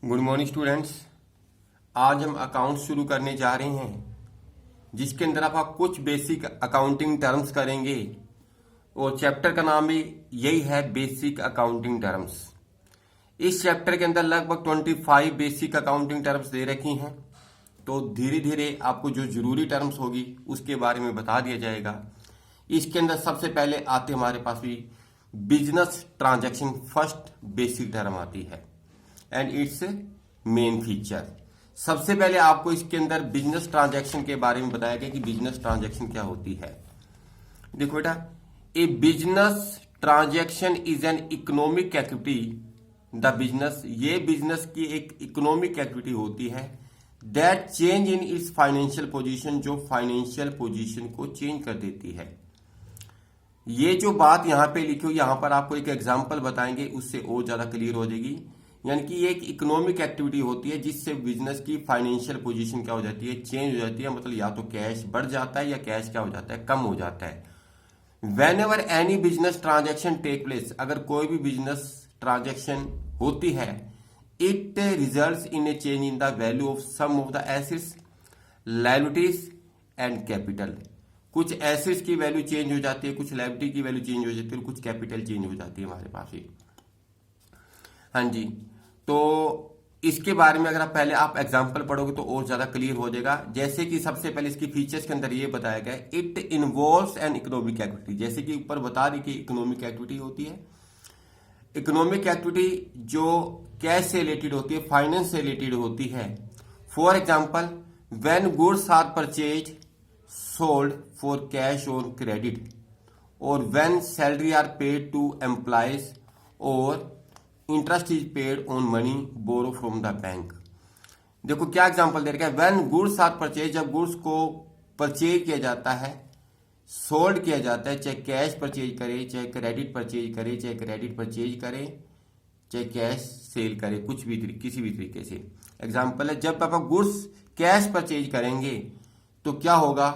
Good morning students. आज हम account शुरू करने जा रहे हैं जिसके अंदर आप कुछ बेसिक अकाउंटिंग टर्म्स करेंगे और चैप्टर का नाम भी यही है, बेसिक अकाउंटिंग टर्म्स। इस चैप्टर के अंदर लगभग 25 बेसिक अकाउंटिंग टर्म्स दे रखी हैं, तो धीरे धीरे आपको जो जरूरी टर्म्स होगी उसके बारे में बता दिया जाएगा। इसके अंदर सबसे पहले आते हमारे पास भी business transaction, first basic term आती है एंड इट्स मेन फीचर। सबसे पहले आपको इसके अंदर बिजनेस ट्रांजैक्शन के बारे में बताया गया कि बिजनेस ट्रांजैक्शन क्या होती है। देखो बेटा, a business transaction is an economic activity. The business, ये बिजनेस की एक इकोनॉमिक एक्टिविटी होती है that change in its financial position, जो फाइनेंशियल पोजीशन को चेंज कर देती है। ये जो बात यहां पे लिखी हुई, यहां पर आपको एक एग्जांपल बताएंगे, उससे और ज्यादा क्लियर हो जाएगी। यानी कि ये एक इकोनॉमिक एक्टिविटी होती है जिससे बिजनेस की फाइनेंशियल पोजीशन क्या हो जाती है, चेंज हो जाती है। मतलब या तो कैश बढ़ जाता है या कैश क्या हो जाता है, कम हो जाता है। Whenever any business transaction take place, अगर कोई भी बिजनेस ट्रांजेक्शन होती है, it results in a change in the value of some of the assets, liabilities and capital. कुछ एसेट्स की वैल्यू चेंज हो जाती है, कुछ लायबिलिटी की वैल्यू चेंज हो जाती है, कुछ कैपिटल चेंज हो जाती है हमारे पास ही। हाँ जी, तो इसके बारे में अगर आप पहले आप एग्जांपल पढ़ोगे तो और ज्यादा क्लियर हो जाएगा। जैसे कि सबसे पहले इसकी फीचर्स के अंदर ये बताया गया है, it involves N economic activity. जैसे कि ऊपर बता दी कि इकोनॉमिक एक्टिविटी होती है। इकोनॉमिक एक्टिविटी जो कैश से रिलेटेड होती है, फाइनेंस से रिलेटेड होती है। For example, when goods are purchase sold for cash और क्रेडिट, और when salary are paid to employees, और interest is paid on money borrow from the bank. देखो क्या एग्जांपल दे रखा है, व्हेन गुड्स आर परचेज, जब गुड्स को परचेज किया जाता है, सोल्ड किया जाता है, चाहे कैश परचेज करे, चाहे क्रेडिट परचेज करे, चाहे क्रेडिट परचेज करे, चाहे कैश सेल करे, कुछ भी किसी भी तरीके से। एग्जांपल है, जब आप गुड्स कैश परचेज करेंगे तो क्या होगा,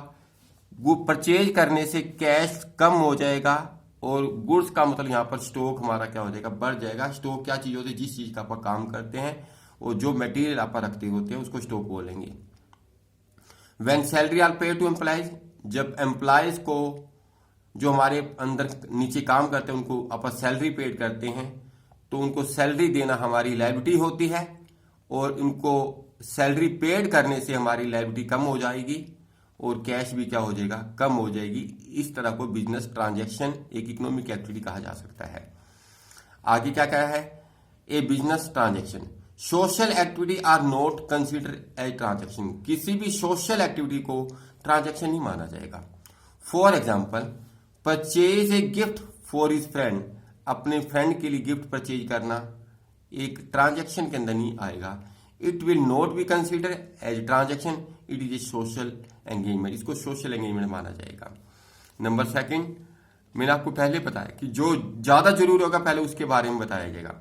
परचेज करने से कैश कम हो जाएगा, और गुड्स का मतलब यहां पर स्टॉक हमारा क्या हो जाएगा, बढ़ जाएगा। स्टॉक क्या चीज होती है, जिस चीज का आप काम करते हैं और जो मटेरियल आप रखते होते हैं उसको स्टॉक बोलेंगे। When salary are paid to employees, जब एम्प्लॉयज को, जो हमारे अंदर नीचे काम करते हैं, उनको आप सैलरी पेड करते हैं, तो उनको सैलरी देना हमारी लायबिलिटी होती है, और उनको सैलरी पेड करने से हमारी लायबिलिटी कम हो जाएगी और कैश भी क्या हो जाएगा, कम हो जाएगी। इस तरह को बिजनेस ट्रांजैक्शन, एक इकोनॉमिक एक्टिविटी कहा जा सकता है। आगे क्या कहा है, a business transaction social activity are not consider as transaction. किसी भी सोशल एक्टिविटी को ट्रांजैक्शन नहीं माना जाएगा। For example, purchase a gift for his friend, अपने फ्रेंड के लिए गिफ्ट परचेज करना एक ट्रांजैक्शन के अंदर नहीं आएगा। It will not be consider as transaction, it is a social engagement, इसको सोशल एंगेजमेंट माना जाएगा। नंबर सेकंड, मैंने आपको पहले बताया कि जो ज्यादा जरूरी होगा पहले उसके बारे में बताया जाएगा।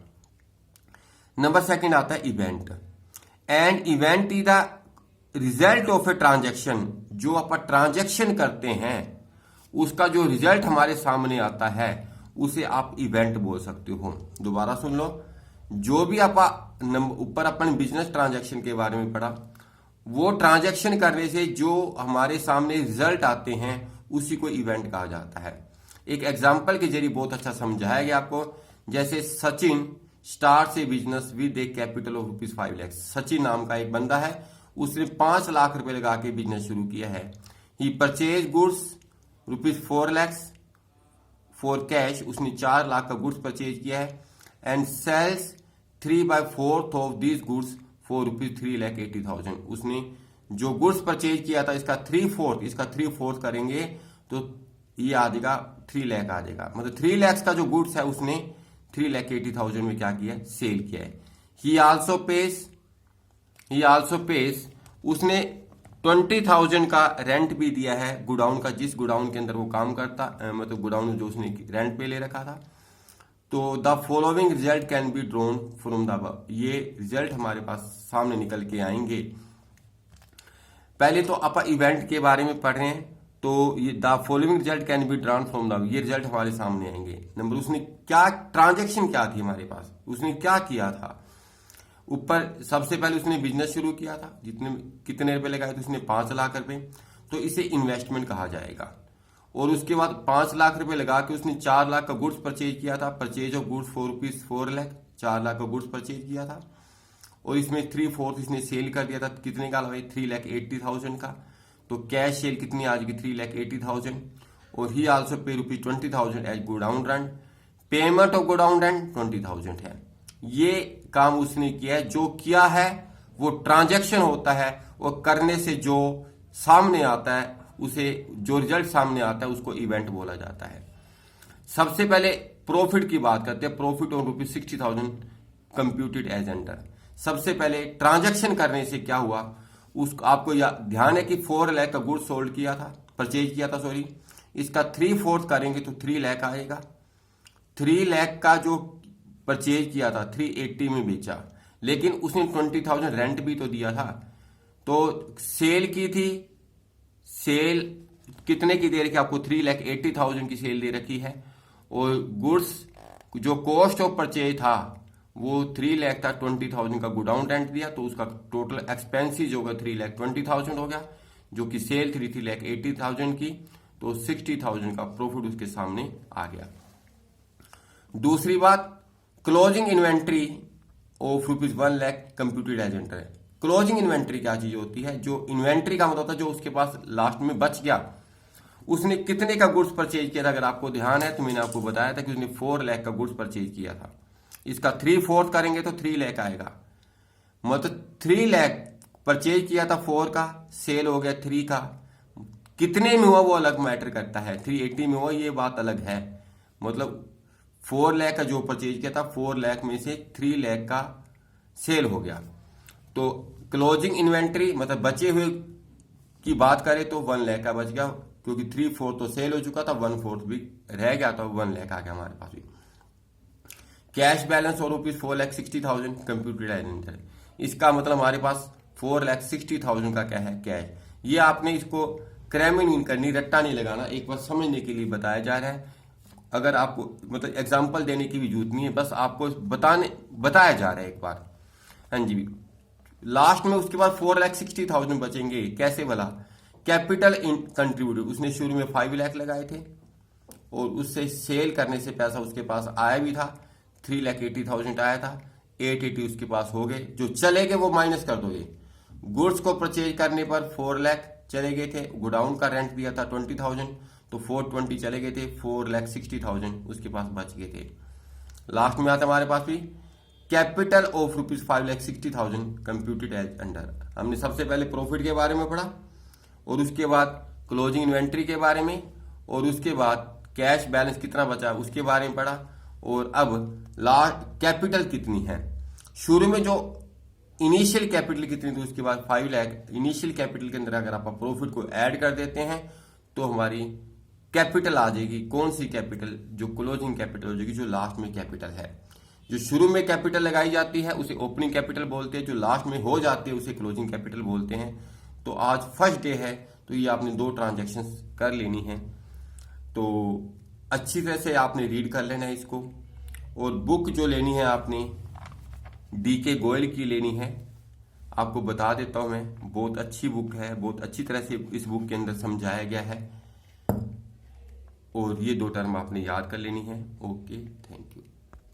नंबर सेकंड आता है event. And event is the result of a transaction, जो आप ट्रांजैक्शन करते हैं उसका जो रिजल्ट हमारे सामने आता है उसे आप इवेंट बोल सकते हो। दोबारा सुन लो, जो भी आप ऊपर अपन बिजनेस ट्रांजैक्शन के बारे में पढ़ा, वो ट्रांजैक्शन करने से जो हमारे सामने रिजल्ट आते हैं उसी को इवेंट कहा जाता है। एक एग्जांपल के जरिए बहुत अच्छा समझाया गया आपको। जैसे Sachin start A business with A capital of ₹5 lakh. Sachin नाम का एक बंदा है, उसने 5 लाख रुपए लगा के बिजनेस शुरू किया है। He purchase goods ₹4 lakh for cash, उसने 4 लाख का गुड्स परचेज किया है। And sales 3/4 of these goods for ₹3,80,000। उसने जो गुड्स परचेज किया था इसका 3/4 करेंगे तो ये आ जाएगा 3 लाख आ जाएगा। मतलब 3 लाख का जो गुड्स है उसने 3,80,000 में क्या किया, सेल किया है। ही आल्सो पेस, उसने 20,000 का रेंट भी दिया है गोडाउन का, जिस गोडाउन के अंदर वो काम करता, मतलब गोडाउन जो उसने रेंट पे ले रखा था। तो the following result can be drawn from the above, ये रिजल्ट हमारे पास सामने निकल के आएंगे। पहले तो आप इवेंट के बारे में पढ़ रहे हैं, तो ये the following result can be drawn from the, ये रिजल्ट हमारे सामने आएंगे। नंबर, उसने क्या ट्रांजैक्शन क्या थी हमारे पास, उसने क्या किया था, ऊपर सबसे पहले उसने बिजनेस शुरू किया था, कितने रुपए लगाए थे उसने 5 लाख रुपए, तो इसे इन्वेस्टमेंट कहा जाएगा। और उसके बाद 5 लाख रुपए लगा के उसने 4 लाख का गुड्स परचेज किया था, purchase of goods for ₹4 lakh, 4 lakh का गुड्स परचेज किया था। और इसमें 3/4 इसने सेल कर दिया था, कितने का भाई 3,80,000 का। तो कैश सेल कितनी आ जाएगी 3,80,000। और ही also pay ₹20,000 as godown rent, payment of godown rent 20,000 है। ये काम उसने किया है। जो किया है वो ट्रांजैक्शन होता है, और करने से जो सामने आता है उसे, जो रिजल्ट सामने आता है उसको इवेंट बोला जाता है। सबसे पहले प्रॉफिट की बात करते हैं। Profit on ₹60,000 computed as under. सबसे पहले ट्रांजैक्शन करने से क्या हुआ, उस आपको ध्यान है कि 4 लाख का गुड्स सोल्ड किया था, परचेज किया था सॉरी। इसका 3/4 करेंगे तो 3 लाख आएगा। 3 लाख का जो परचेज किया था 380 में बेचा, लेकिन उसने 20,000 रेंट भी तो दिया था। तो सेल की थी, सेल कितने की दे रखी, आपको 3,80,000 की सेल दे रखी है। और गुड्स जो कॉस्ट ऑफ परचेज था वो 3 लाख था, 20,000 का गोडाउन रेंट दिया, तो उसका टोटल एक्सपेंसिज होगा 3,20,000 हो गया, जो कि सेल 3,80,000 की, तो 60,000 का प्रॉफिट उसके सामने आ गया। दूसरी बात, closing inventory of ₹1 lakh computed as under है। क्लोजिंग इन्वेंट्री क्या चीज होती है, जो इन्वेंट्री का मतलब होता है जो उसके पास लास्ट में बच गया। उसने कितने का गुड्स परचेज किया था, अगर आपको ध्यान है तो मैंने आपको बताया था कि उसने 4 लाख का गुड्स परचेज किया था। इसका 3/4 करेंगे तो 3 लाख आएगा। मतलब 3 लाख परचेज किया था, 4 का सेल हो गया 3 का। कितने में हुआ वो अलग मैटर करता है, 380 में हुआ ये बात अलग है। मतलब 4 लाख का जो परचेज किया था, 4 लाख में से 3 लाख का सेल हो गया। तो क्लोजिंग इन्वेंट्री मतलब बचे हुए की बात करें तो 1 लाख का बच गया, क्योंकि 3/4 तो सेल हो चुका था, 1/4 भी रह गया, तो 1 लाख आ गया हमारे पास भी। कैश बैलेंस और ₹4,60,000 कंप्यूटेड एज एंटर। इसका मतलब हमारे पास 4,60,000 का क्या है, कैश। ये आपने इसको क्रैमिंग नहीं करनी, रट्टा नहीं लगाना, एक बार समझने के लिए बताया जा रहा है। अगर आपको मतलब एग्जांपल देने की भी जरूरत नहीं है, बस आपको बताया जा रहा है एक बार। हाँ जी, लास्ट में उसके बाद 4,60,000 बचेंगे, कैसे भला। कैपिटल इन कंट्रीब्यूटेड, उसने शुरू में 5 लाख लगाए थे, और उससे सेल करने से पैसा उसके पास आया भी था, 3,80,000 आया था, 880 उसके पास हो गए। जो चले गए वो माइनस कर दोगे। गुड्स को परचेज करने पर 4 लाख चले गए थे, गोडाउन का रेंट दिया था 20,000, तो 420 चले गए थे, 4,60,000 उसके पास बच गए थे। लास्ट में आता हमारे पास भी capital of ₹5,60,000 computed as under. हमने सबसे पहले प्रॉफिट के बारे में पढ़ा, और उसके बाद क्लोजिंग इन्वेंट्री के बारे में, और उसके बाद कैश बैलेंस कितना बचा उसके बारे में पढ़ा। और अब लास्ट कैपिटल कितनी है, शुरू में जो इनिशियल कैपिटल कितनी थी, उसके बाद 5 लाख इनिशियल कैपिटल के अंदर अगर आप प्रॉफिट को ऐड कर देते हैं तो हमारी कैपिटल आ जाएगी। कौन सी कैपिटल, जो क्लोजिंग कैपिटल हो जाएगी, जो लास्ट में कैपिटल है। जो शुरू में कैपिटल लगाई जाती है उसे ओपनिंग कैपिटल बोलते हैं, जो लास्ट में हो जाती है उसे क्लोजिंग कैपिटल बोलते हैं। तो आज फर्स्ट डे है, तो ये आपने 2 ट्रांजैक्शन कर लेनी है, तो अच्छी तरह से आपने रीड कर लेना है इसको। और बुक जो लेनी है आपने DK गोयल की लेनी है, आपको बता देता हूं मैं, बहुत अच्छी बुक है, बहुत अच्छी तरह से इस बुक के अंदर समझाया गया है। और ये 2 टर्म आपने याद कर लेनी है। Okay, thank you.